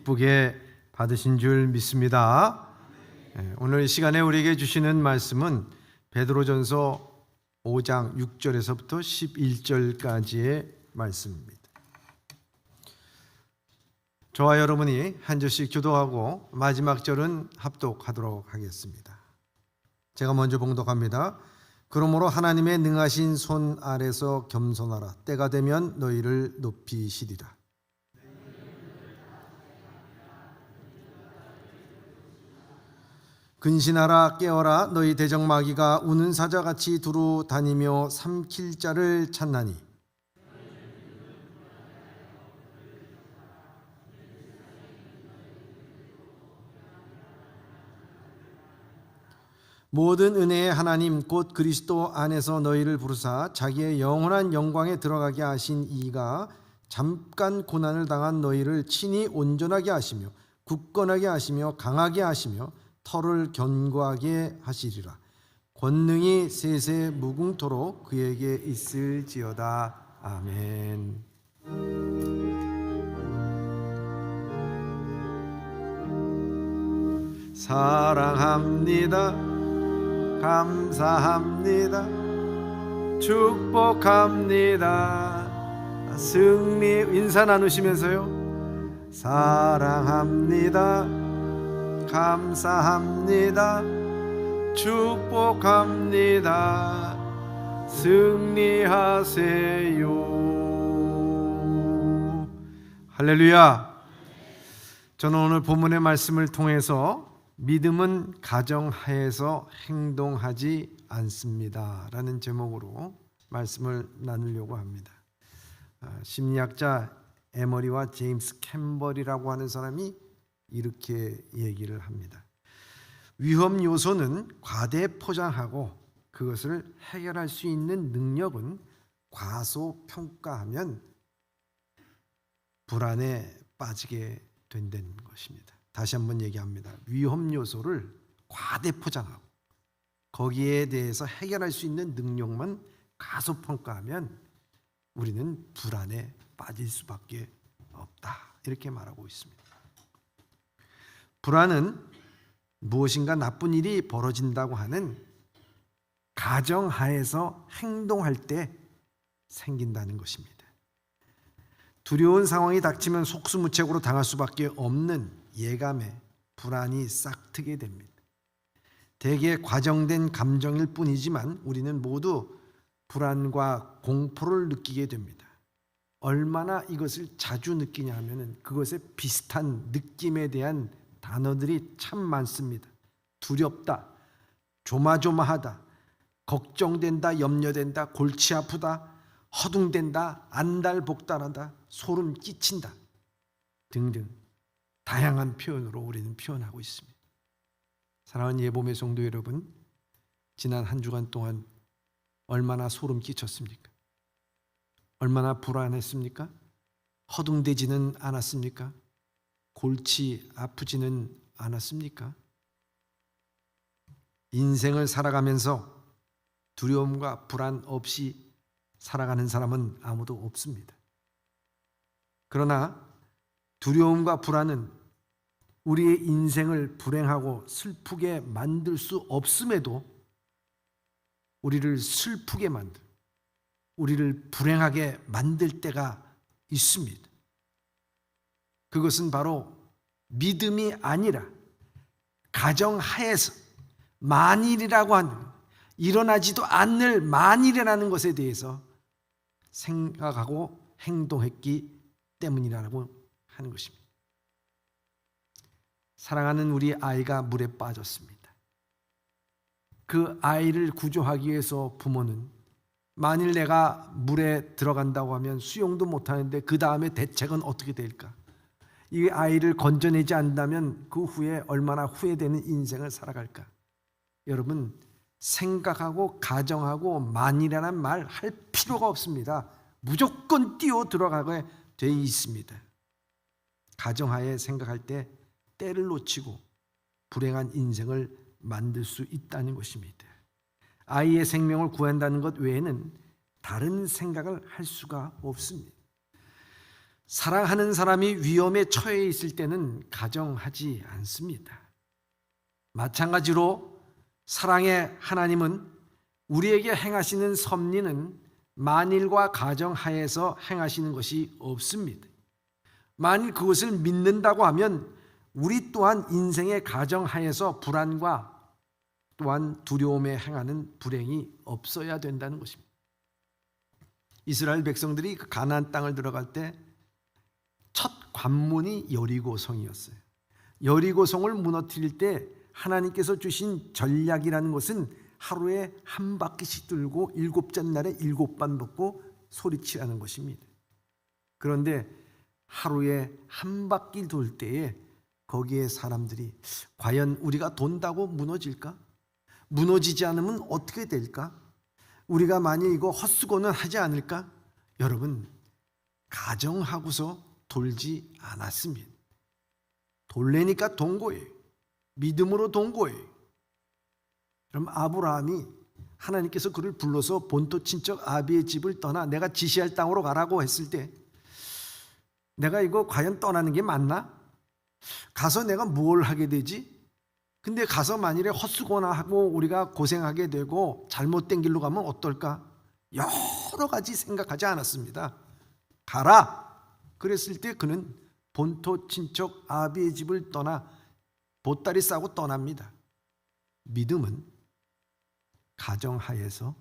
기쁘게 받으신 줄 믿습니다. 오늘 이 시간에 우리에게 주시는 말씀은 베드로전서 5장 6절에서부터 11절까지의 말씀입니다. 저와 여러분이 한 절씩 교도하고 마지막 절은 합독하도록 하겠습니다. 제가 먼저 봉독합니다. 그러므로 하나님의 능하신 손 아래서 겸손하라. 때가 되면 너희를 높이시리라. 근신하라. 깨어라. 너희 대적마귀가 우는 사자같이 두루 다니며 삼킬 자를 찾나니 모든 은혜의 하나님 곧 그리스도 안에서 너희를 부르사 자기의 영원한 영광에 들어가게 하신 이가 잠깐 고난을 당한 너희를 친히 온전하게 하시며 굳건하게 하시며 강하게 하시며 털을 견고하게 하시리라. 권능이 세세 무궁토록 그에게 있을지어다. 아멘. 사랑합니다. 감사합니다. 축복합니다. 승리 인사 나누시면서요. 사랑합니다. 감사합니다. 축복합니다. 승리하세요. 할렐루야. 저는 오늘 본문의 말씀을 통해서 믿음은 가정하에서 행동하지 않습니다 라는 제목으로 말씀을 나누려고 합니다. 심리학자 에머리와 제임스 캠벌이라고 하는 사람이 이렇게 얘기를 합니다. 위험 요소는 과대 포장하고 그것을 해결할 수 있는 능력은 과소평가하면 불안에 빠지게 된다는 것입니다. 다시 한번 얘기합니다. 위험 요소를 과대 포장하고 거기에 대해서 해결할 수 있는 능력만 과소평가하면 우리는 불안에 빠질 수밖에 없다. 이렇게 말하고 있습니다. 불안은 무엇인가 나쁜 일이 벌어진다고 하는 가정하에서 행동할 때 생긴다는 것입니다. 두려운 상황이 닥치면 속수무책으로 당할 수밖에 없는 예감에 불안이 싹트게 됩니다. 대개 과정된 감정일 뿐이지만 우리는 모두 불안과 공포를 느끼게 됩니다. 얼마나 이것을 자주 느끼냐 하면 그것에 비슷한 느낌에 대한 단어들이 참 많습니다. 두렵다, 조마조마하다, 걱정된다, 염려된다, 골치 아프다, 허둥댄다, 안달복달하다, 소름 끼친다 등등 다양한 표현으로 우리는 표현하고 있습니다. 사랑하는 예보의 성도 여러분, 지난 한 주간 동안 얼마나 소름 끼쳤습니까? 얼마나 불안했습니까? 허둥대지는 않았습니까? 골치 아프지는 않았습니까? 인생을 살아가면서 두려움과 불안 없이 살아가는 사람은 아무도 없습니다. 그러나 두려움과 불안은 우리의 인생을 불행하고 슬프게 만들 수 없음에도 우리를 슬프게 만들, 우리를 불행하게 만들 때가 있습니다. 그것은 바로 믿음이 아니라 가정하에서 만일이라고 하는 일어나지도 않을 만일이라는 것에 대해서 생각하고 행동했기 때문이라고 하는 것입니다. 사랑하는 우리 아이가 물에 빠졌습니다. 그 아이를 구조하기 위해서 부모는 만일 내가 물에 들어간다고 하면 수영도 못하는데 그 다음에 대책은 어떻게 될까? 이 아이를 건져내지 않는다면 그 후에 얼마나 후회되는 인생을 살아갈까? 여러분, 생각하고 가정하고 만일이라는 말 할 필요가 없습니다. 무조건 뛰어 들어가게 돼 있습니다. 가정하에 생각할 때 때를 놓치고 불행한 인생을 만들 수 있다는 것입니다. 아이의 생명을 구한다는 것 외에는 다른 생각을 할 수가 없습니다. 사랑하는 사람이 위험에 처해 있을 때는 가정하지 않습니다. 마찬가지로 사랑의 하나님은 우리에게 행하시는 섭리는 만일과 가정하에서 행하시는 것이 없습니다. 만일 그것을 믿는다고 하면 우리 또한 인생의 가정하에서 불안과 또한 두려움에 행하는 불행이 없어야 된다는 것입니다. 이스라엘 백성들이 그 가나안 땅을 들어갈 때 첫 관문이 여리고성이었어요. 여리고성을 무너뜨릴 때 하나님께서 주신 전략이라는 것은 하루에 한 바퀴씩 돌고 7째 날에 7번 벗고 소리치라는 것입니다. 그런데 하루에 한 바퀴 돌 때에 거기에 사람들이 과연 우리가 돈다고 무너질까? 무너지지 않으면 어떻게 될까? 우리가 만약 이거 헛수고는 하지 않을까? 여러분, 가정하고서 돌지 않았습니다. 돌래니까 돈 거예요. 믿음으로 돈 거예요. 그럼 아브라함이 하나님께서 그를 불러서 본토 친척 아비의 집을 떠나 내가 지시할 땅으로 가라고 했을 때 내가 이거 과연 떠나는 게 맞나? 가서 내가 뭘 하게 되지? 근데 가서 만일에 헛수고나 하고 우리가 고생하게 되고 잘못된 길로 가면 어떨까? 여러 가지 생각하지 않았습니다. 가라! 그랬을 때 그는 본토 친척 아비의 집을 떠나 보따리 싸고 떠납니다. 믿음은 가정하에서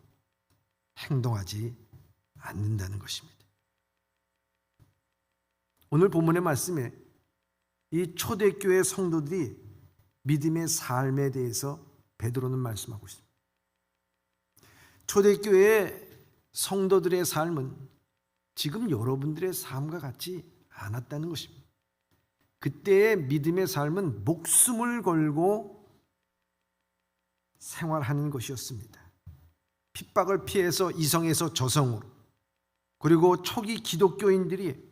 행동하지 않는다는 것입니다. 오늘 본문의 말씀에 이 초대교회 성도들이 믿음의 삶에 대해서 베드로는 말씀하고 있습니다. 초대교회 성도들의 삶은 지금 여러분들의 삶과 같지 않았다는 것입니다. 그때의 믿음의 삶은 목숨을 걸고 생활하는 것이었습니다. 핍박을 피해서 이성에서 저성으로, 그리고 초기 기독교인들이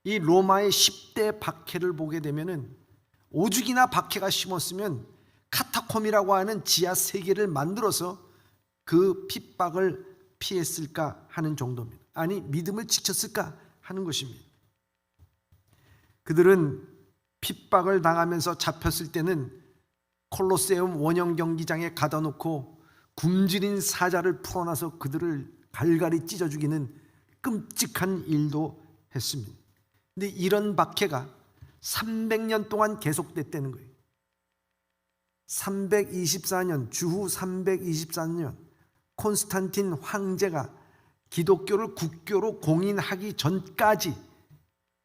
이 로마의 10대 박해를 보게 되면은 오죽이나 박해가 심었으면 카타콤이라고 하는 지하 세계를 만들어서 그 핍박을 피했을까 하는 정도입니다. 아니, 믿음을 지켰을까 하는 것입니다. 그들은 핍박을 당하면서 잡혔을 때는 콜로세움 원형 경기장에 가다 놓고 굶주린 사자를 풀어놔서 그들을 갈갈이 찢어 죽이는 끔찍한 일도 했습니다. 근데 이런 박해가 300년 동안 계속됐다는 거예요. 324년, 주후 324년 콘스탄틴 황제가 기독교를 국교로 공인하기 전까지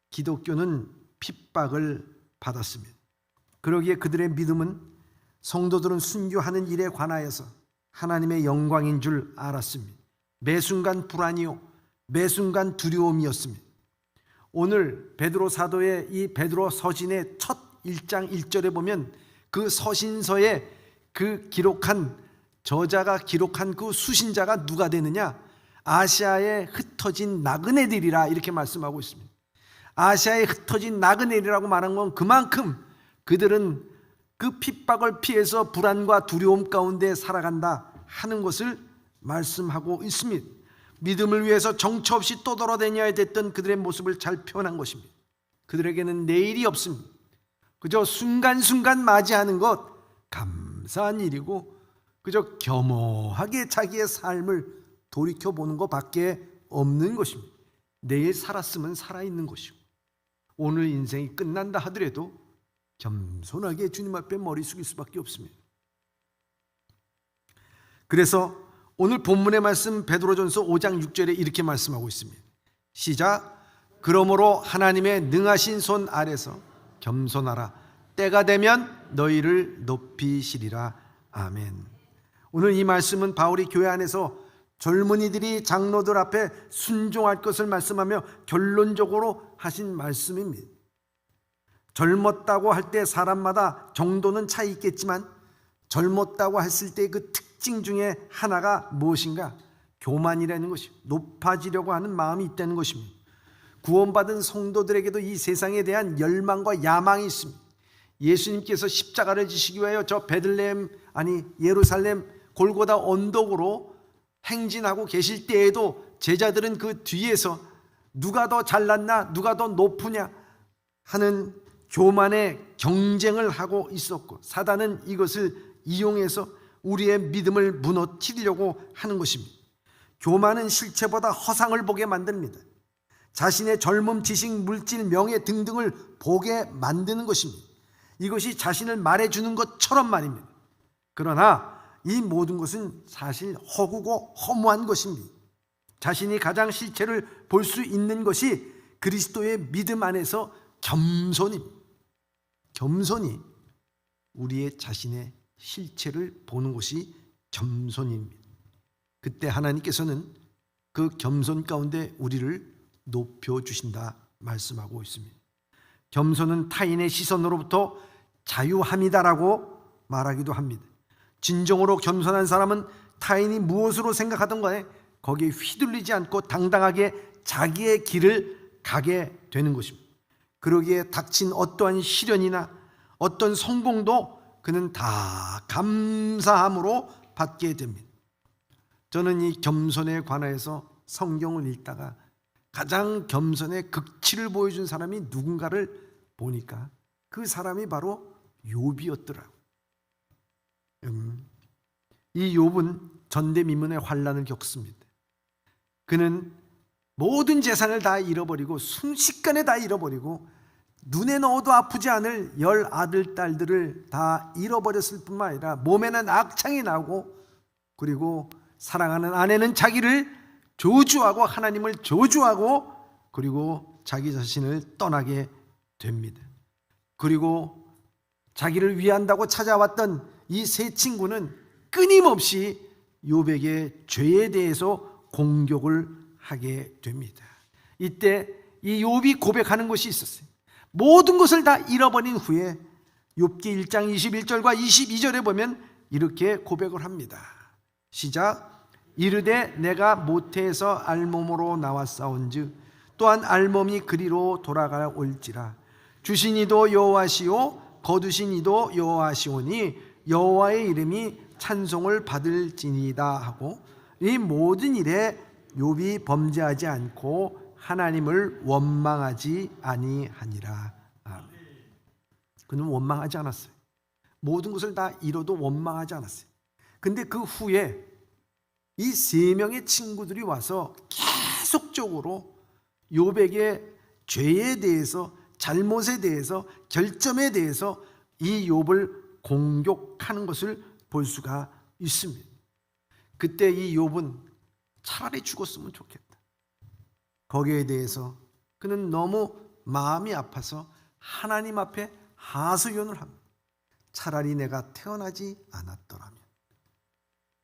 기독교는 핍박을 받았습니다. 그러기에 그들의 믿음은 성도들은 순교하는 일에 관하여서 하나님의 영광인 줄 알았습니다. 매 순간 불안이요, 매 순간 두려움이었습니다. 오늘 베드로 사도의 이 베드로 서신의 첫 1장 1절에 보면 그 서신서에 그 기록한 저자가 기록한 그 수신자가 누가 되느냐? 아시아에 흩어진 나그네들이라 이렇게 말씀하고 있습니다. 아시아에 흩어진 나그네들이라고 말한 건 그만큼 그들은 그 핍박을 피해서 불안과 두려움 가운데 살아간다 하는 것을 말씀하고 있습니다. 믿음을 위해서 정처 없이 떠돌아다녀야 됐던 그들의 모습을 잘 표현한 것입니다. 그들에게는 내일이 없습니다. 그저 순간순간 맞이하는 것 감사한 일이고 그저 겸허하게 자기의 삶을 돌이켜보는 것밖에 없는 것입니다. 내일 살았으면 살아있는 것이고 오늘 인생이 끝난다 하더라도 겸손하게 주님 앞에 머리 숙일 수밖에 없습니다. 그래서 오늘 본문의 말씀 베드로전서 5장 6절에 이렇게 말씀하고 있습니다. 시작. 그러므로 하나님의 능하신 손 아래서 겸손하라. 때가 되면 너희를 높이시리라. 아멘. 오늘 이 말씀은 바울이 교회 안에서 젊은이들이 장로들 앞에 순종할 것을 말씀하며 결론적으로 하신 말씀입니다. 젊었다고 할 때 사람마다 정도는 차이 있겠지만 젊었다고 했을 때 그 특징 중에 하나가 무엇인가? 교만이라는 것이, 높아지려고 하는 마음이 있다는 것입니다. 구원받은 성도들에게도 이 세상에 대한 열망과 야망이 있습니다. 예수님께서 십자가를 지시기 위하여 저 베들레헴 예루살렘 골고다 언덕으로 행진하고 계실 때에도 제자들은 그 뒤에서 누가 더 잘났나, 누가 더 높으냐 하는 교만의 경쟁을 하고 있었고, 사단은 이것을 이용해서 우리의 믿음을 무너뜨리려고 하는 것입니다. 교만은 실체보다 허상을 보게 만듭니다. 자신의 젊음, 지식, 물질, 명예 등등을 보게 만드는 것입니다. 이것이 자신을 말해주는 것처럼 말입니다. 그러나 이 모든 것은 사실 허구고 허무한 것입니다. 자신이 가장 실체를 볼 수 있는 것이 그리스도의 믿음 안에서 겸손입니다. 겸손이 우리의 자신의 실체를 보는 것이 겸손입니다. 그때 하나님께서는 그 겸손 가운데 우리를 높여주신다 말씀하고 있습니다. 겸손은 타인의 시선으로부터 자유함이다라고 말하기도 합니다. 진정으로 겸손한 사람은 타인이 무엇으로 생각하던 간에 거기에 휘둘리지 않고 당당하게 자기의 길을 가게 되는 것입니다. 그러기에 닥친 어떠한 시련이나 어떤 성공도 그는 다 감사함으로 받게 됩니다. 저는 이 겸손에 관하여서 성경을 읽다가 가장 겸손의 극치를 보여준 사람이 누군가를 보니까 그 사람이 바로 욥이었더라고요. 이 욥은 전대미문의 환난을 겪습니다. 그는 모든 재산을 다 잃어버리고 순식간에 다 잃어버리고 눈에 넣어도 아프지 않을 10 아들 딸들을 다 잃어버렸을 뿐만 아니라 몸에는 악창이 나고, 그리고 사랑하는 아내는 자기를 저주하고 하나님을 저주하고, 그리고 자기 자신을 떠나게 됩니다. 그리고 자기를 위한다고 찾아왔던 이 세 친구는 끊임없이 욥에게 죄에 대해서 공격을 하게 됩니다. 이때 이 욥이 고백하는 것이 있었어요. 모든 것을 다 잃어버린 후에 욥기 1장 21절과 22절에 보면 이렇게 고백을 합니다. 시작. 이르되 내가 모태에서 알몸으로 나왔사온즉 또한 알몸이 그리로 돌아가올지라. 주신 이도 여호와시오 거두신 이도 여호와시오니 여호와의 이름이 찬송을 받을지니이다 하고, 이 모든 일에 욥이 범죄하지 않고 하나님을 원망하지 아니하니라. 아멘. 그는 원망하지 않았어요. 모든 것을 다 잃어도 원망하지 않았어요. 근데 그 후에 이 세 명의 친구들이 와서 계속적으로 욥에게 죄에 대해서, 잘못에 대해서, 결점에 대해서 이 욥을 공격하는 것을 볼 수가 있습니다. 그때 이 욥은 차라리 죽었으면 좋겠다. 거기에 대해서 그는 너무 마음이 아파서 하나님 앞에 하소연을 합니다. 차라리 내가 태어나지 않았더라면.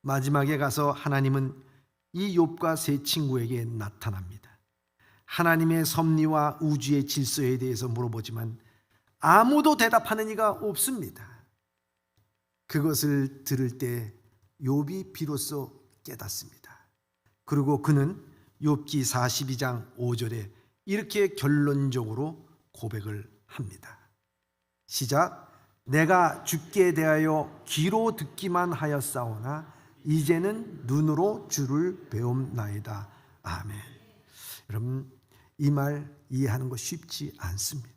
마지막에 가서 하나님은 이 욥과 세 친구에게 나타납니다. 하나님의 섭리와 우주의 질서에 대해서 물어보지만 아무도 대답하는 이가 없습니다. 그것을 들을 때 욥이 비로소 깨닫습니다. 그리고 그는 욥기 42장 5절에 이렇게 결론적으로 고백을 합니다. 시작. 내가 주께 대하여 귀로 듣기만 하였사오나 이제는 눈으로 주를 배움나이다. 아멘. 여러분, 이 말 이해하는 거 쉽지 않습니다.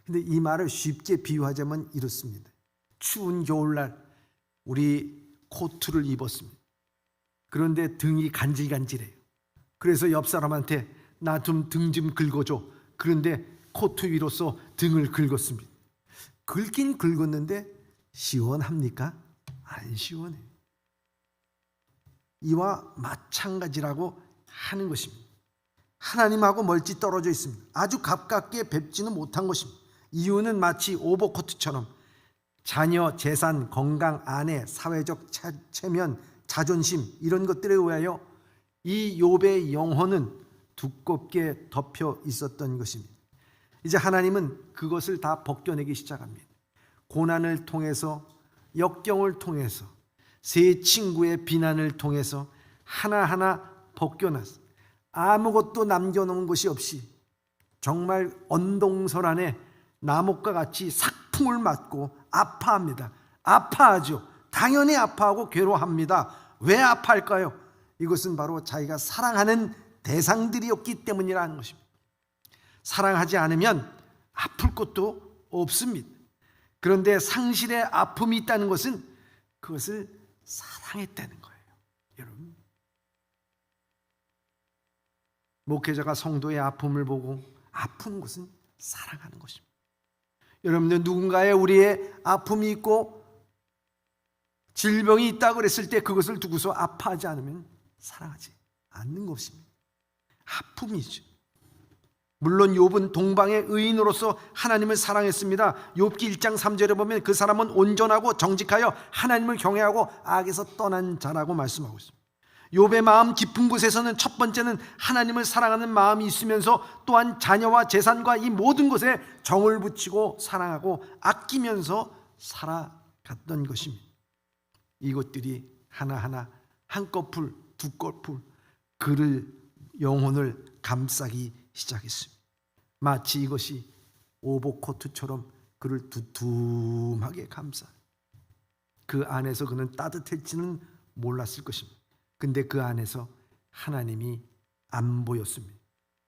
근데 이 말을 쉽게 비유하자면 이렇습니다. 추운 겨울날 우리 코트를 입었습니다. 그런데 등이 간질간질해요. 그래서 옆 사람한테 나 좀 등 좀 긁어줘. 그런데 코트 위로서 등을 긁었습니다. 긁긴 긁었는데 시원합니까? 안 시원해요. 이와 마찬가지라고 하는 것입니다. 하나님하고 멀리 떨어져 있습니다. 아주 가깝게 뵙지는 못한 것입니다. 이유는 마치 오버코트처럼 자녀, 재산, 건강, 아내, 사회적 체면, 자존심 이런 것들에 의하여 이 욥의 영혼은 두껍게 덮여 있었던 것입니다. 이제 하나님은 그것을 다 벗겨내기 시작합니다. 고난을 통해서, 역경을 통해서, 세 친구의 비난을 통해서 하나하나 벗겨놨어요. 아무것도 남겨놓은 것이 없이 정말 언동설 안에 나목과 같이 삭풍을 맞고 아파합니다. 아파하죠. 당연히 아파하고 괴로워합니다. 왜 아파할까요? 이것은 바로 자기가 사랑하는 대상들이었기 때문이라는 것입니다. 사랑하지 않으면 아플 것도 없습니다. 그런데 상실의 아픔이 있다는 것은 그것을 사랑했다는 거예요. 여러분, 목회자가 성도의 아픔을 보고 아픈 것은 사랑하는 것입니다. 여러분들, 누군가의 우리의 아픔이 있고 질병이 있다고 그랬을 때 그것을 두고서 아파하지 않으면 사랑하지 않는 것입니다. 아픔이죠. 물론 욥은 동방의 의인으로서 하나님을 사랑했습니다. 욥기 1장 3절에 보면 그 사람은 온전하고 정직하여 하나님을 경외하고 악에서 떠난 자라고 말씀하고 있습니다. 욥의 마음 깊은 곳에서는 첫 번째는 하나님을 사랑하는 마음이 있으면서 또한 자녀와 재산과 이 모든 것에 정을 붙이고 사랑하고 아끼면서 살아갔던 것입니다. 이것들이 하나하나 한꺼풀 두꺼풀 그를 영혼을 감싸기 시작했습니다. 마치 이것이 오버코트처럼 그를 두툼하게 감싸, 그 안에서 그는 따뜻할지는 몰랐을 것입니다. 근데 그 안에서 하나님이 안 보였습니다.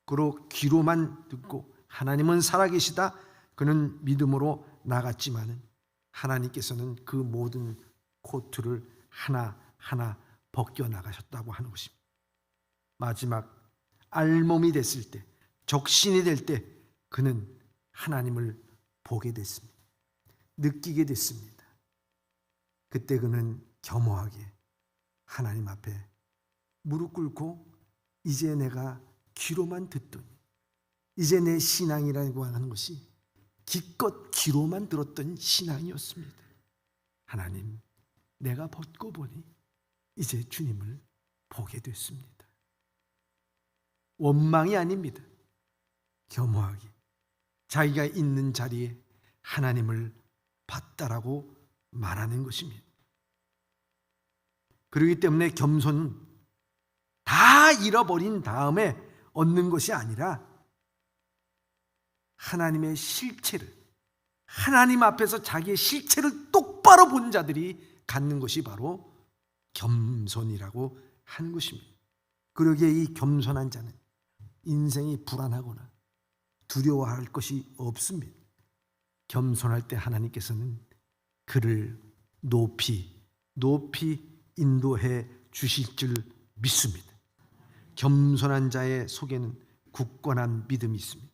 그리고 귀로만 듣고 하나님은 살아계시다, 그는 믿음으로 나갔지만은 하나님께서는 그 모든 코트를 하나하나 벗겨 나가셨다고 하는 것입니다. 마지막 알몸이 됐을 때, 적신이 될 때 그는 하나님을 보게 됐습니다. 느끼게 됐습니다. 그때 그는 겸허하게 하나님 앞에 무릎 꿇고 이제 내가 귀로만 듣더니, 이제 내 신앙이라고 하는 것이 기껏 귀로만 들었던 신앙이었습니다. 하나님, 내가 벗고 보니 이제 주님을 보게 됐습니다. 원망이 아닙니다. 겸허하게 자기가 있는 자리에 하나님을 봤다라고 말하는 것입니다. 그렇기 때문에 겸손은 다 잃어버린 다음에 얻는 것이 아니라 하나님의 실체를, 하나님 앞에서 자기의 실체를 똑바로 본 자들이 갖는 것이 바로 겸손이라고 하는 것입니다. 그러기에 이 겸손한 자는 인생이 불안하거나 두려워할 것이 없습니다. 겸손할 때 하나님께서는 그를 높이 인도해 주실 줄 믿습니다. 겸손한 자의 속에는 굳건한 믿음이 있습니다.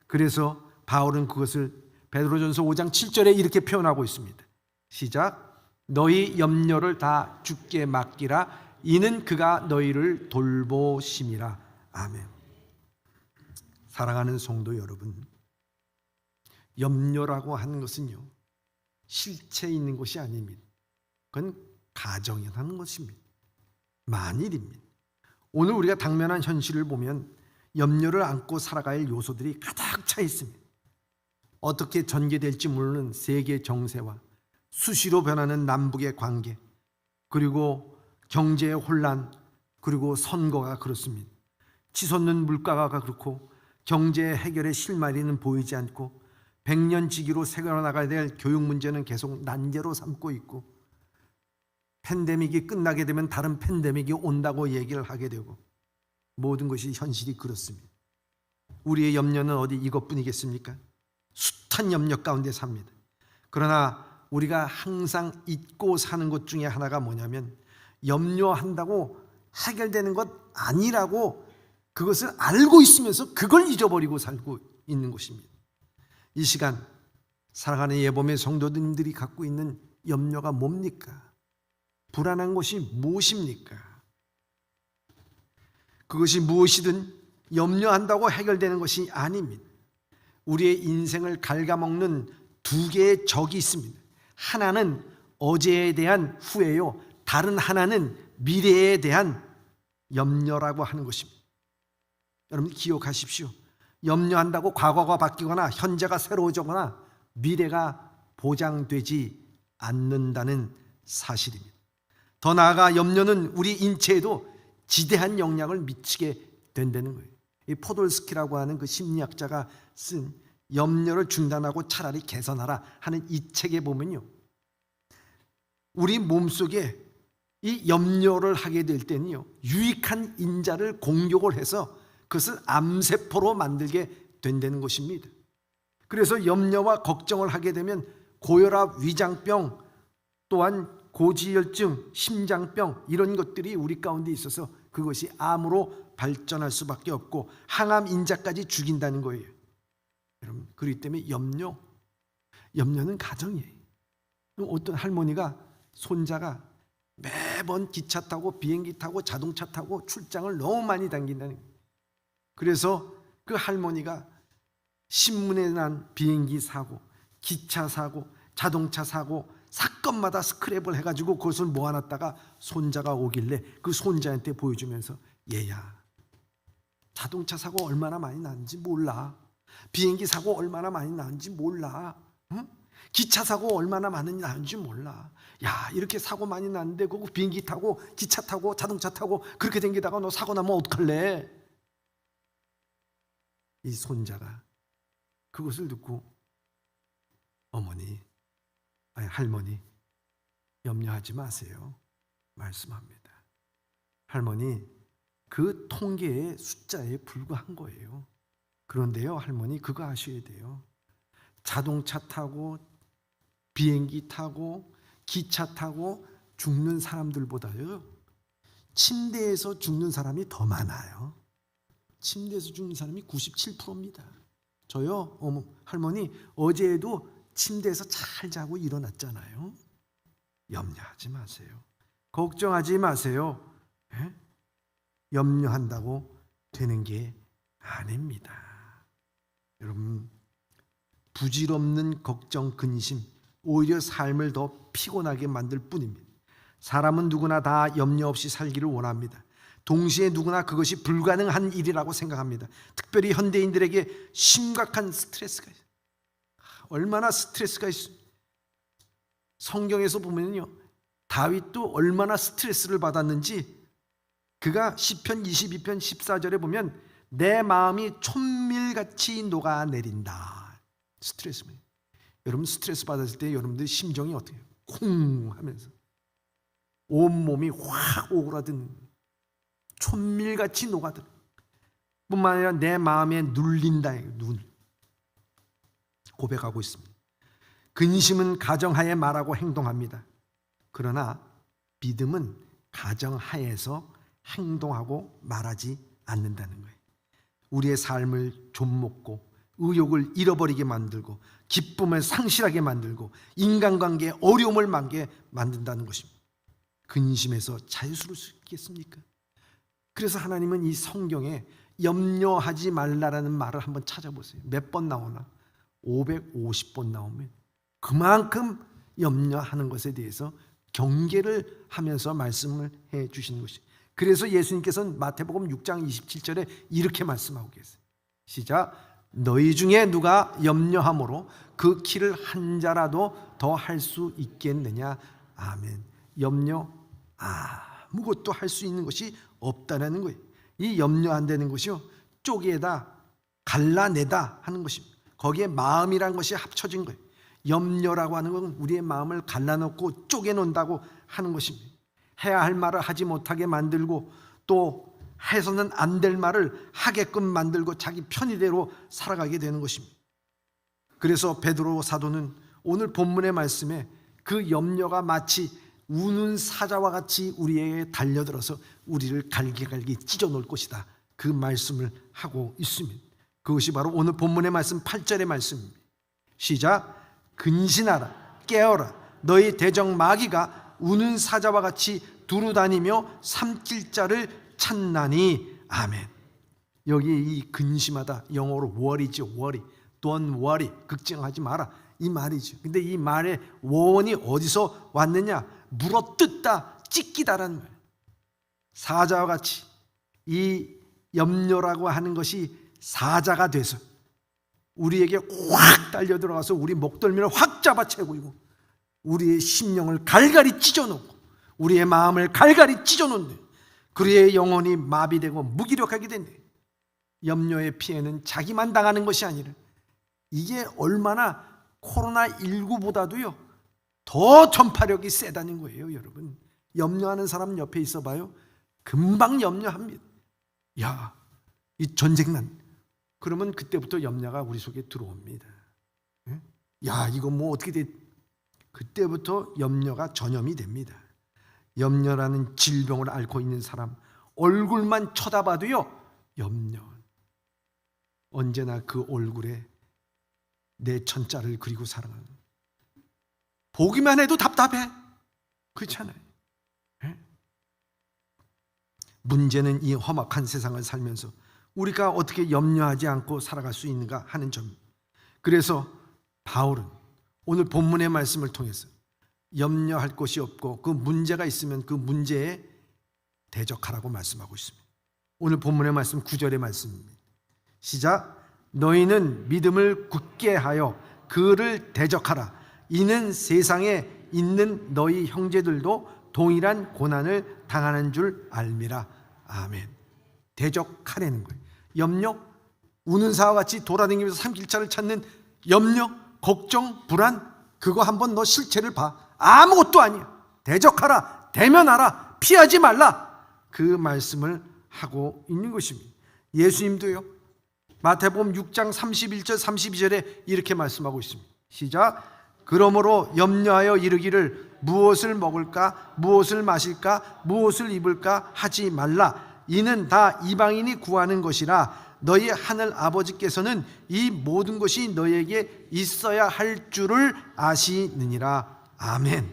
그래서 바울은 그것을 베드로전서 5장 7절에 이렇게 표현하고 있습니다. 시작. 너희 염려를 다 주께 맡기라. 이는 그가 너희를 돌보심이라. 아멘. 사랑하는 성도 여러분, 염려라고 하는 것은요, 실체 있는 것이 아닙니다. 그건 가정에 하는 것입니다. 만일입니다. 오늘 우리가 당면한 현실을 보면 염려를 안고 살아갈 요소들이 가득 차 있습니다. 어떻게 전개될지 모르는 세계 정세와 수시로 변하는 남북의 관계, 그리고 경제의 혼란, 그리고 선거가 그렇습니다. 치솟는 물가가 그렇고 경제 해결의 실마리는 보이지 않고 백년지기로 새겨나가야 될 교육 문제는 계속 난제로 삼고 있고, 팬데믹이 끝나게 되면 다른 팬데믹이 온다고 얘기를 하게 되고, 모든 것이 현실이 그렇습니다. 우리의 염려는 어디 이것뿐이겠습니까? 숱한 염려 가운데 삽니다. 그러나 우리가 항상 잊고 사는 것 중에 하나가 뭐냐면, 염려한다고 해결되는 것 아니라고 그것을 알고 있으면서 그걸 잊어버리고 살고 있는 것입니다. 이 시간 사랑하는 예범의 성도님들이 갖고 있는 염려가 뭡니까? 불안한 것이 무엇입니까? 그것이 무엇이든 염려한다고 해결되는 것이 아닙니다. 우리의 인생을 갉아먹는 두 개의 적이 있습니다. 하나는 어제에 대한 후회요, 다른 하나는 미래에 대한 염려라고 하는 것입니다. 여러분 기억하십시오. 염려한다고 과거가 바뀌거나 현재가 새로워지거나 미래가 보장되지 않는다는 사실입니다. 더 나아가 염려는 우리 인체에도 지대한 영향을 미치게 된다는 거예요. 이 포돌스키라고 하는 그 심리학자가 쓴 염려를 중단하고 차라리 개선하라 하는 이 책에 보면요, 우리 몸속에 이 염려를 하게 될 때는요, 유익한 인자를 공격을 해서 그것을 암세포로 만들게 된다는 것입니다. 그래서 염려와 걱정을 하게 되면 고혈압, 위장병, 또한 고지혈증, 심장병 이런 것들이 우리 가운데 있어서 그것이 암으로 발전할 수밖에 없고 항암 인자까지 죽인다는 거예요. 여러분, 그렇기 때문에 염려는 가정이에요. 어떤 할머니가 손자가 매번 기차 타고 비행기 타고 자동차 타고 출장을 너무 많이 다닌다는 거예요. 그래서 그 할머니가 신문에 난 비행기 사고, 기차 사고, 자동차 사고 사건마다 스크랩을 해가지고 그것을 모아놨다가 손자가 오길래 그 손자한테 보여주면서 얘야, 자동차 사고 얼마나 많이 나는지 몰라. 비행기 사고 얼마나 많이 나는지 몰라. 응? 기차 사고 얼마나 많이 나는지 몰라. 야, 이렇게 사고 많이 나는데 그거 비행기 타고 기차 타고 자동차 타고 그렇게 댕기다가 너 사고 나면 어떡할래? 이 손자가 그것을 듣고 할머니 염려하지 마세요 말씀합니다. 할머니, 그 통계의 숫자에 불과한 거예요. 그런데요, 할머니 그거 아셔야 돼요. 자동차 타고 비행기 타고 기차 타고 죽는 사람들보다요 침대에서 죽는 사람이 더 많아요. 침대에서 죽는 사람이 97%입니다. 저요, 할머니 어제에도 침대에서 잘 자고 일어났잖아요. 염려하지 마세요. 걱정하지 마세요. 에? 염려한다고 되는 게 아닙니다. 여러분, 부질없는 걱정, 근심 오히려 삶을 더 피곤하게 만들 뿐입니다. 사람은 누구나 다 염려 없이 살기를 원합니다. 동시에 누구나 그것이 불가능한 일이라고 생각합니다. 특별히 현대인들에게 심각한 스트레스가 있어요. 얼마나 스트레스가 있어요. 성경에서 보면요, 다윗도 얼마나 스트레스를 받았는지 그가 시편 22편 14절에 보면 내 마음이 촛밀같이 녹아내린다. 스트레스입니다. 여러분, 스트레스 받았을 때 여러분들 심정이 어떻게 해요? 쿵 하면서 온몸이 확 오그라드는, 촛밀같이 녹아들어. 뿐만 아니라 내 마음에 눌린다. 눈 고백하고 있습니다. 근심은 가정하에 말하고 행동합니다. 그러나 믿음은 가정하에서 행동하고 말하지 않는다는 거예요. 우리의 삶을 좀먹고 의욕을 잃어버리게 만들고 기쁨을 상실하게 만들고 인간관계에 어려움을 많게 만든다는 것입니다. 근심에서 자유스러울 수 있겠습니까? 그래서 하나님은 이 성경에 염려하지 말라라는 말을 한번 찾아보세요. 몇 번 나오나? 550번 나오면 그만큼 염려하는 것에 대해서 경계를 하면서 말씀을 해 주시는 것이에요. 그래서 예수님께서는 마태복음 6장 27절에 이렇게 말씀하고 계세요. 시작. 너희 중에 누가 염려함으로 그 키를 한 자라도 더 할 수 있겠느냐. 아멘. 염려 아무것도 할 수 있는 것이 없다라는 거예요. 이 염려한다는 것이요, 쪼개다, 갈라내다 하는 것입니다. 거기에 마음이란 것이 합쳐진 거예요. 염려라고 하는 건 우리의 마음을 갈라놓고 쪼개놓는다고 하는 것입니다. 해야 할 말을 하지 못하게 만들고 또 해서는 안 될 말을 하게끔 만들고 자기 편의대로 살아가게 되는 것입니다. 그래서 베드로 사도는 오늘 본문의 말씀에 그 염려가 마치 우는 사자와 같이 우리에게 달려들어서 우리를 갈기갈기 찢어놓을 것이다, 그 말씀을 하고 있습니다. 그것이 바로 오늘 본문의 말씀 8절의 말씀입니다. 시작. 근신하라, 깨어라, 너희 대적 마귀가 우는 사자와 같이 두루다니며 삼킬 자를 찾나니. 아멘. 여기 이 근심하다, 영어로 worry죠. worry. Don't worry. 걱정하지 마라, 이 말이죠. 근데 이 말의 원이 어디서 왔느냐? 물어뜯다, 찢기다라는 말. 사자와 같이 이 염려라고 하는 것이 사자가 돼서 우리에게 확 달려 들어가서 우리 목덜미를 확 잡아채고 우리의 심령을 갈갈이 찢어놓고 우리의 마음을 갈갈이 찢어놓는데 그리의 영혼이 마비되고 무기력하게 된대. 염려의 피해는 자기만 당하는 것이 아니라 이게 얼마나 코로나19보다도요 더 전파력이 세다는 거예요. 여러분, 염려하는 사람 옆에 있어 봐요. 금방 염려합니다. 야, 이 전쟁 난 그러면 그때부터 염려가 우리 속에 들어옵니다. 야, 이거 뭐 어떻게 돼? 그때부터 염려가 전염이 됩니다. 염려라는 질병을 앓고 있는 사람, 얼굴만 쳐다봐도요, 염려. 언제나 그 얼굴에 내 천자를 그리고 살아가는. 보기만 해도 답답해. 그렇잖아요. 문제는 이 험악한 세상을 살면서 우리가 어떻게 염려하지 않고 살아갈 수 있는가 하는 점. 그래서 바울은 오늘 본문의 말씀을 통해서 염려할 것이 없고 그 문제가 있으면 그 문제에 대적하라고 말씀하고 있습니다. 오늘 본문의 말씀 9절의 말씀입니다. 시작. 너희는 믿음을 굳게 하여 그를 대적하라. 이는 세상에 있는 너희 형제들도 동일한 고난을 당하는 줄 알미라. 아멘. 대적하라는 거예요. 염려, 우는 사와 같이 돌아다니면서 삼킬자를 찾는 염려, 걱정, 불안, 그거 한번 너 실체를 봐. 아무것도 아니야. 대적하라, 대면하라, 피하지 말라. 그 말씀을 하고 있는 것입니다. 예수님도요, 마태복음 6장 31절 32절에 이렇게 말씀하고 있습니다. 시작. 그러므로 염려하여 이르기를 무엇을 먹을까, 무엇을 마실까, 무엇을 입을까 하지 말라. 이는 다 이방인이 구하는 것이라. 너희 하늘 아버지께서는 이 모든 것이 너희에게 있어야 할 줄을 아시느니라. 아멘.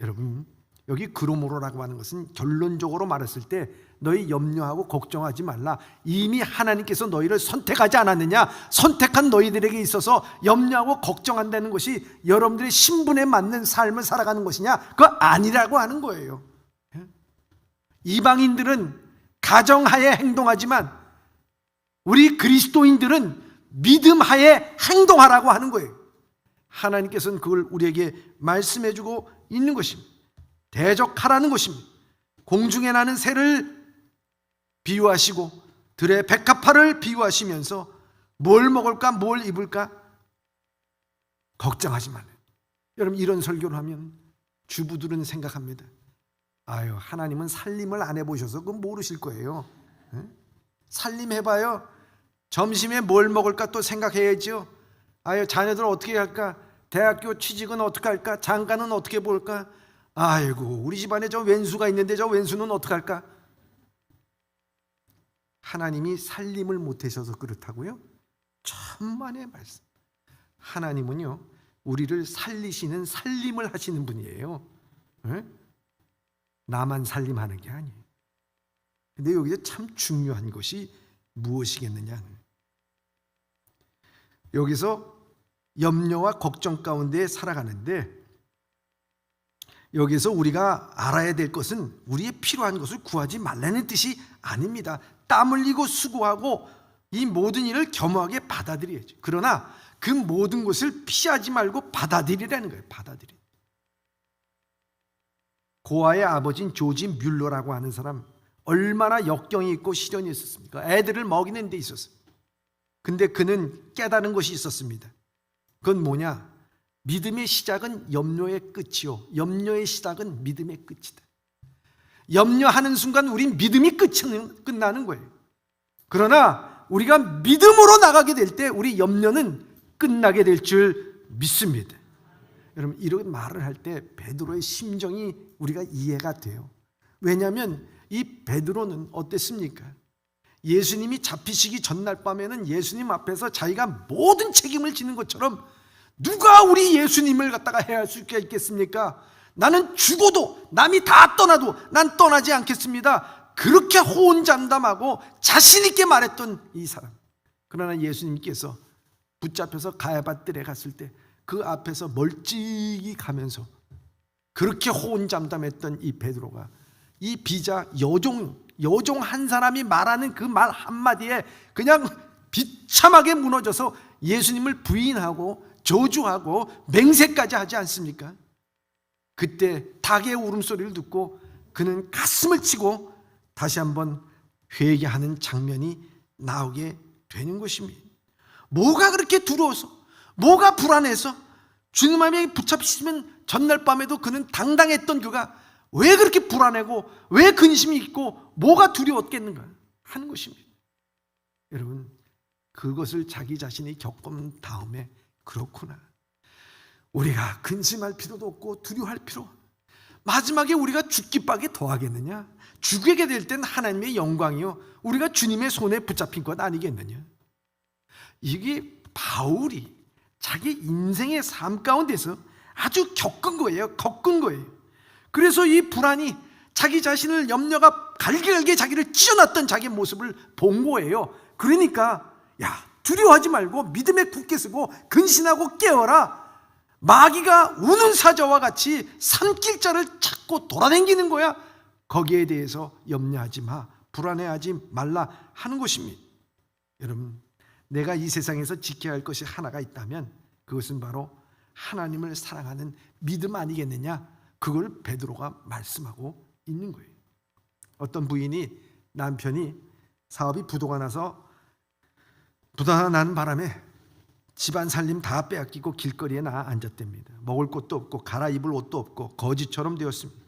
여러분, 여기 그러므로라고 하는 것은 결론적으로 말했을 때 너희 염려하고 걱정하지 말라. 이미 하나님께서 너희를 선택하지 않았느냐? 선택한 너희들에게 있어서 염려하고 걱정한다는 것이 여러분들의 신분에 맞는 삶을 살아가는 것이냐? 그거 아니라고 하는 거예요. 이방인들은 가정하에 행동하지만 우리 그리스도인들은 믿음하에 행동하라고 하는 거예요. 하나님께서는 그걸 우리에게 말씀해주고 있는 것입니다. 대적하라는 것입니다. 공중에 나는 새를 비유하시고 들의 백합화를 비유하시면서 뭘 먹을까, 뭘 입을까 걱정하지 말아요. 여러분, 이런 설교를 하면 주부들은 생각합니다. 아유, 하나님은 살림을 안 해보셔서 그건 모르실 거예요. 살림 해봐요. 점심에 뭘 먹을까 또 생각해야죠. 아유, 자녀들 어떻게 할까? 대학교 취직은 어떻게 할까? 장가는 어떻게 볼까? 아이고, 우리 집안에 저 왼수가 있는데 저 왼수는 어떻게 할까? 하나님이 살림을 못하셔서 그렇다고요? 천만의 말씀. 하나님은요, 우리를 살리시는 살림을 하시는 분이에요. 네? 나만 살림하는 게 아니에요. 근데 여기서 참 중요한 것이 무엇이겠느냐? 여기서 염려와 걱정 가운데 살아가는데, 여기서 우리가 알아야 될 것은 우리의 필요한 것을 구하지 말라는 뜻이 아닙니다. 땀 흘리고 수고하고 이 모든 일을 겸허하게 받아들여야죠. 그러나 그 모든 것을 피하지 말고 받아들이라는 거예요. 받아들이. 고아의 아버지인 조지 뮬러라고 하는 사람, 얼마나 역경이 있고 시련이 있었습니까? 애들을 먹이는 데 있었어요. 근데 그는 깨달은 것이 있었습니다. 그건 뭐냐? 믿음의 시작은 염려의 끝이요, 염려의 시작은 믿음의 끝이다. 염려하는 순간 우린 믿음이 끝나는 거예요. 그러나 우리가 믿음으로 나가게 될 때 우리 염려는 끝나게 될 줄 믿습니다. 여러분, 이런 말을 할 때 베드로의 심정이 우리가 이해가 돼요. 왜냐하면 이 베드로는 어땠습니까? 예수님이 잡히시기 전날 밤에는 예수님 앞에서 자기가 모든 책임을 지는 것처럼, 누가 우리 예수님을 갖다가 해할 수 있겠습니까? 나는 죽어도, 남이 다 떠나도 난 떠나지 않겠습니다. 그렇게 호언장담하고 자신 있게 말했던 이 사람. 그러나 예수님께서 붙잡혀서 가야바 뜰에 갔을 때 그 앞에서 멀찍이 가면서 그렇게 호언장담했던 이 베드로가 이 비자 여종 한 사람이 말하는 그 말 한마디에 그냥 비참하게 무너져서 예수님을 부인하고 저주하고 맹세까지 하지 않습니까? 그때 닭의 울음소리를 듣고 그는 가슴을 치고 다시 한번 회개하는 장면이 나오게 되는 것입니다. 뭐가 그렇게 두려워서, 뭐가 불안해서 주님 마음에 붙잡히시면 전날 밤에도 그는 당당했던 그가 왜 그렇게 불안하고 왜 근심이 있고 뭐가 두려웠겠는가 하는 것입니다. 여러분, 그것을 자기 자신이 겪은 다음에 그렇구나, 우리가 근심할 필요도 없고 두려워할 필요, 마지막에 우리가 죽기밖에 더 하겠느냐? 죽게 될 땐 하나님의 영광이요, 우리가 주님의 손에 붙잡힌 것 아니겠느냐? 이게 바울이 자기 인생의 삶 가운데서 아주 겪은 거예요. 그래서 이 불안이 자기 자신을, 염려가 갈기갈기 자기를 찢어놨던 자기 모습을 본 거예요. 그러니까 야, 두려워하지 말고 믿음에 굳게 서고 근신하고 깨어라. 마귀가 우는 사자와 같이 산길자를 찾고 돌아다니는 거야. 거기에 대해서 염려하지 마, 불안해하지 말라 하는 것입니다. 여러분, 내가 이 세상에서 지켜야 할 것이 하나가 있다면 그것은 바로 하나님을 사랑하는 믿음 아니겠느냐? 그걸 베드로가 말씀하고 있는 거예요. 어떤 부인이 남편이 사업이 부도가 난 바람에 집안 살림 다 빼앗기고 길거리에 앉았답니다. 먹을 것도 없고 갈아입을 옷도 없고 거지처럼 되었습니다.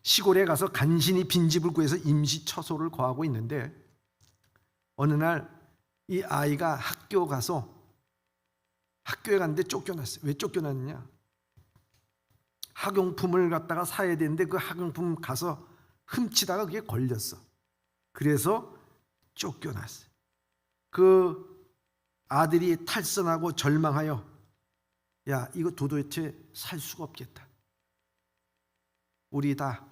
시골에 가서 간신히 빈집을 구해서 임시 처소를 거하고 있는데 어느 날 이 아이가 학교에 갔는데 쫓겨났어요. 왜 쫓겨났느냐? 학용품을 갖다가 사야 되는데 그 학용품 가서 훔치다가 그게 걸렸어. 그래서 쫓겨났어요. 그 아들이 탈선하고 절망하여, 야, 이거 도대체 살 수가 없겠다, 우리 다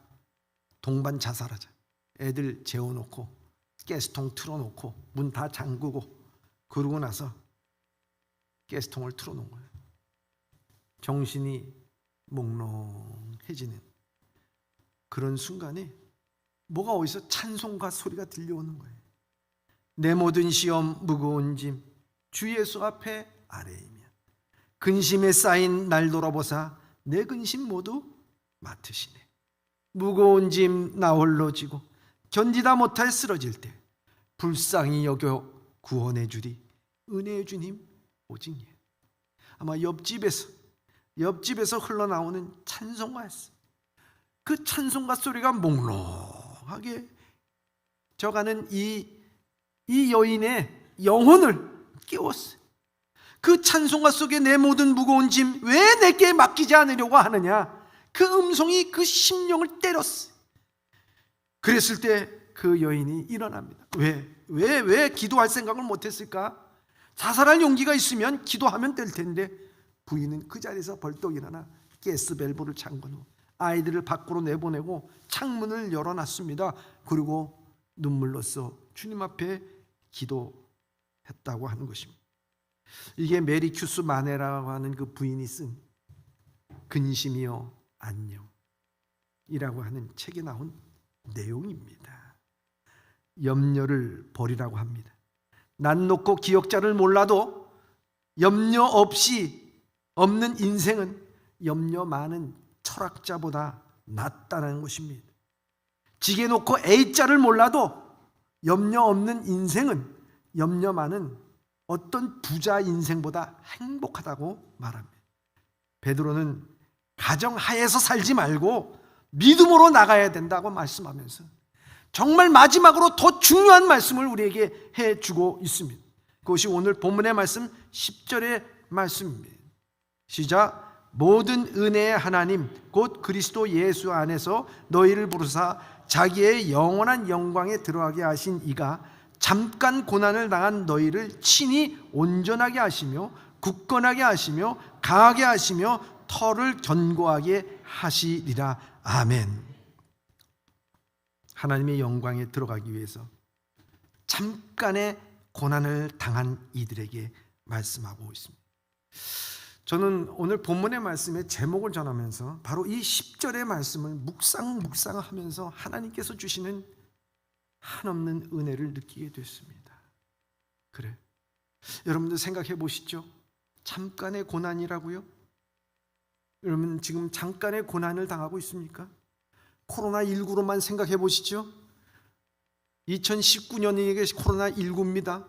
동반 자살하자. 애들 재워놓고 가스통 틀어놓고 문 다 잠그고, 그러고 나서 가스통을 틀어놓은 거예요. 정신이 몽롱해지는 그런 순간에 뭐가 어디서 찬송가 소리가 들려오는 거예요. 내 모든 시험 무거운 짐 주 예수 앞에 아뢰이며 근심에 쌓인 날 돌아보사 내 근심 모두 맡으시네. 무거운 짐 나 홀로 지고 견디다 못할 쓰러질 때 불쌍히 여겨 구원해 주리 은혜의 주님 오직 예. 아마 옆집에서 흘러나오는 찬송가였어요. 그 찬송가 소리가 몽롱하게 져가는 이 여인의 영혼을 깨웠어요. 그 찬송가 속에 내 모든 무거운 짐 왜 내게 맡기지 않으려고 하느냐, 그 음성이 그 심령을 때렸어요. 그랬을 때 그 여인이 일어납니다. 왜 기도할 생각을 못했을까? 자살할 용기가 있으면 기도하면 될 텐데 부인은 그 자리에서 벌떡 일어나 가스 밸브를 잠근 후 아이들을 밖으로 내보내고 창문을 열어놨습니다. 그리고 눈물로써 주님 앞에 기도했다고 하는 것입니다. 이게 메리 큐스 마네라고 하는 그 부인이 쓴 근심이여 안녕이라고 하는 책에 나온 내용입니다. 염려를 버리라고 합니다. 난 놓고 기억자를 몰라도 염려 없이 없는 인생은 염려 많은 철학자보다 낫다는 것입니다. 지게 놓고 A자를 몰라도 염려 없는 인생은 염려 많은 어떤 부자 인생보다 행복하다고 말합니다. 베드로는 가정하에서 살지 말고 믿음으로 나가야 된다고 말씀하면서 정말 마지막으로 더 중요한 말씀을 우리에게 해주고 있습니다. 그것이 오늘 본문의 말씀 10절의 말씀입니다. 시작. 모든 은혜의 하나님 곧 그리스도 예수 안에서 너희를 부르사 자기의 영원한 영광에 들어가게 하신 이가 잠깐 고난을 당한 너희를 친히 온전하게 하시며 굳건하게 하시며 강하게 하시며 터를 견고하게 하시리라. 아멘. 하나님의 영광에 들어가기 위해서 잠깐의 고난을 당한 이들에게 말씀하고 있습니다. 저는 오늘 본문의 말씀의 제목을 전하면서 바로 이 10절의 말씀을 묵상하면서 하나님께서 주시는 한없는 은혜를 느끼게 됐습니다. 그래, 여러분들 생각해 보시죠. 잠깐의 고난이라고요? 여러분 지금 잠깐의 고난을 당하고 있습니까? 코로나19로만 생각해 보시죠. 2019년이 이게 코로나19입니다.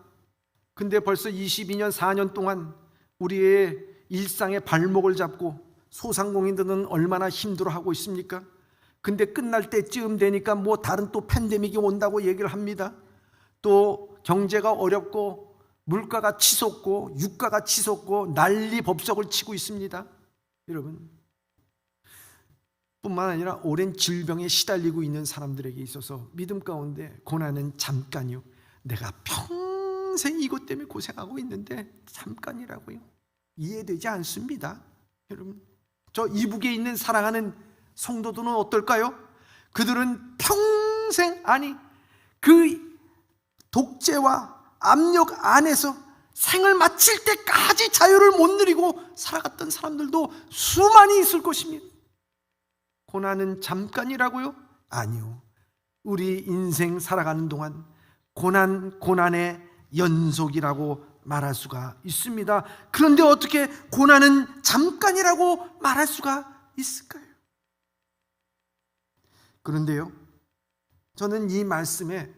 근데 벌써 22년 4년 동안 우리의 일상의 발목을 잡고 소상공인들은 얼마나 힘들어하고 있습니까? 근데 끝날 때쯤 되니까 뭐 다른 또 팬데믹이 온다고 얘기를 합니다. 또 경제가 어렵고 물가가 치솟고 유가가 치솟고 난리 법석을 치고 있습니다. 여러분, 뿐만 아니라 오랜 질병에 시달리고 있는 사람들에게 있어서 믿음 가운데 고난은 잠깐이요, 내가 평생 이것 때문에 고생하고 있는데 잠깐이라고요, 이해되지 않습니다. 여러분, 저 이북에 있는 사랑하는 성도들은 어떨까요? 그들은 평생, 아니 그 독재와 압력 안에서 생을 마칠 때까지 자유를 못 누리고 살아갔던 사람들도 수많이 있을 것입니다. 고난은 잠깐이라고요? 아니요. 우리 인생 살아가는 동안 고난의 연속이라고 말할 수가 있습니다. 그런데 어떻게 고난은 잠깐이라고 말할 수가 있을까요? 그런데요, 저는 이 말씀에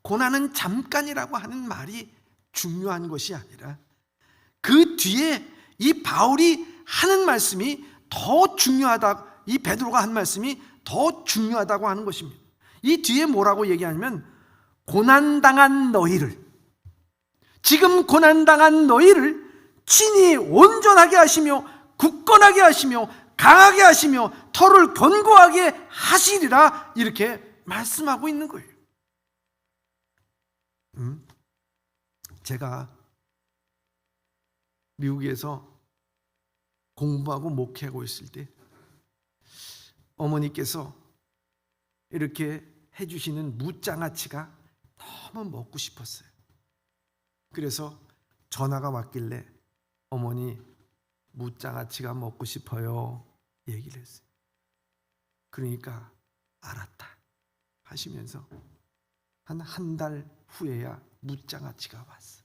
고난은 잠깐이라고 하는 말이 중요한 것이 아니라 그 뒤에 이 바울이 하는 말씀이 더 중요하다, 이 베드로가 한 말씀이 더 중요하다고 하는 것입니다. 이 뒤에 뭐라고 얘기하냐면, 고난당한 너희를, 지금 고난당한 너희를 친히 온전하게 하시며 굳건하게 하시며 강하게 하시며 터를 견고하게 하시리라, 이렇게 말씀하고 있는 거예요. 제가 미국에서 공부하고 목회하고 있을 때 어머니께서 이렇게 해주시는 무장아찌가 너무 먹고 싶었어요. 그래서 전화가 왔길래 어머니 무장아찌가 먹고 싶어요 얘기를 했어요. 그러니까 알았다 하시면서 한 달 후에야 무장아찌가 왔어.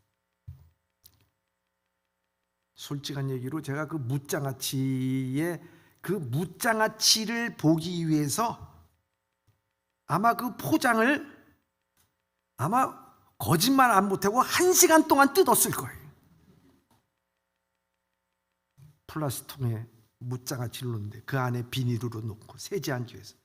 솔직한 얘기로 제가 그 무장아찌를 보기 위해서 아마 그 포장을 아마 거짓말 안 못하고 1시간 동안 뜯었을 거예요. 플라스틱통에 무장아찌를 넣는데 그 안에 비닐으로 넣고 세제 안 지워서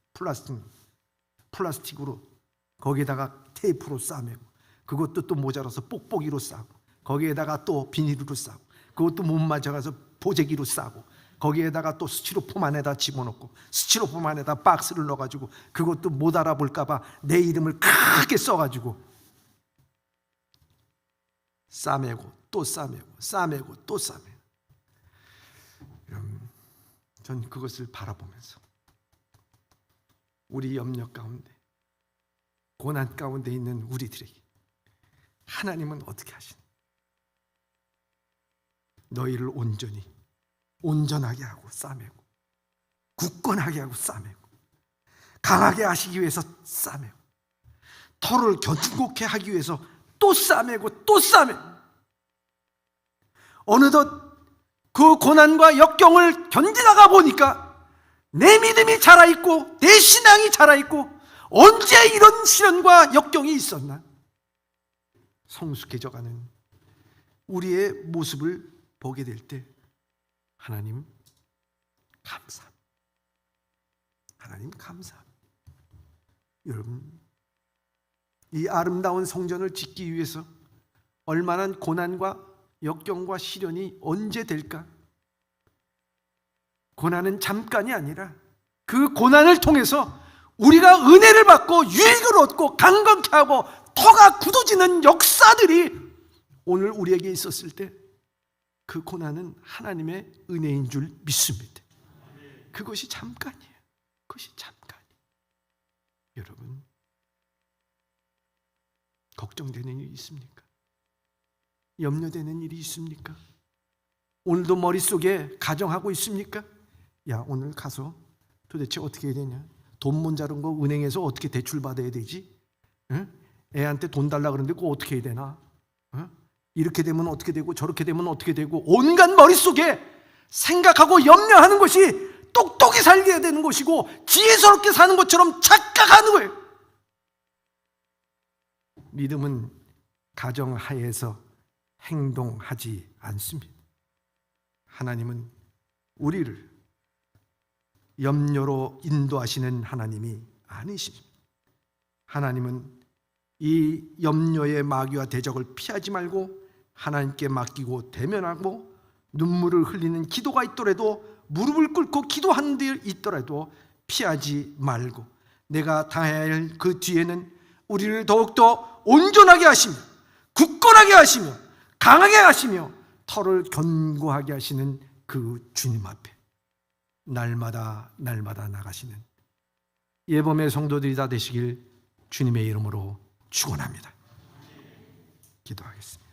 플라스틱으로 거기에다가 테이프로 싸매고, 그것도 또 모자라서 뽁뽁이로 싸고, 거기에다가 또 비닐로 싸고, 그것도 못 맞아가서 보재기로 싸고, 거기에다가 또 스티로폼 안에다 집어넣고, 스티로폼 안에다 박스를 넣어가지고 그것도 못 알아볼까봐 내 이름을 크게 써가지고 싸매고 또 싸매고 싸매고 또 싸매고. 전 그것을 바라보면서 우리 염려 가운데, 고난 가운데 있는 우리들에게 하나님은 어떻게 하시나? 너희를 온전하게 하고 싸매고, 굳건하게 하고 싸매고, 강하게 하시기 위해서 싸매고, 터를 견고케 하기 위해서 또 싸매고 또 싸매고. 어느덧 그 고난과 역경을 견디다가 보니까 내 믿음이 자라있고 내 신앙이 자라있고, 언제 이런 시련과 역경이 있었나? 성숙해져가는 우리의 모습을 보게 될 때 하나님 감사합니다. 하나님 감사합니다. 여러분, 이 아름다운 성전을 짓기 위해서 얼마나 고난과 역경과 시련이 언제 될까? 고난은 잠깐이 아니라 그 고난을 통해서 우리가 은혜를 받고 유익을 얻고 강건케 하고 터가 굳어지는 역사들이 오늘 우리에게 있었을 때 그 고난은 하나님의 은혜인 줄 믿습니다. 그것이 잠깐이에요. 그것이 잠깐이에요. 여러분, 걱정되는 일이 있습니까? 염려되는 일이 있습니까? 오늘도 머릿속에 가정하고 있습니까? 야, 오늘 가서 도대체 어떻게 해야 되냐? 돈 못 자른 거 은행에서 어떻게 대출 받아야 되지? 응? 애한테 돈 달라 그러는데 그거 어떻게 해야 되나? 응? 이렇게 되면 어떻게 되고 저렇게 되면 어떻게 되고, 온갖 머릿속에 생각하고 염려하는 것이 똑똑히 살게 되는 것이고 지혜스럽게 사는 것처럼 착각하는 거예요. 믿음은 가정하에서 행동하지 않습니다. 하나님은 우리를 염려로 인도하시는 하나님이 아니십니다. 하나님은 이 염려의 마귀와 대적을 피하지 말고 하나님께 맡기고 대면하고 눈물을 흘리는 기도가 있더라도, 무릎을 꿇고 기도하는 데 있더라도 피하지 말고, 내가 당해야 할 그 뒤에는 우리를 더욱더 온전하게 하시며 굳건하게 하시며 강하게 하시며 털을 견고하게 하시는 그 주님 앞에 날마다 나가시는 예범의 성도들이 다 되시길 주님의 이름으로 축원합니다. 기도하겠습니다.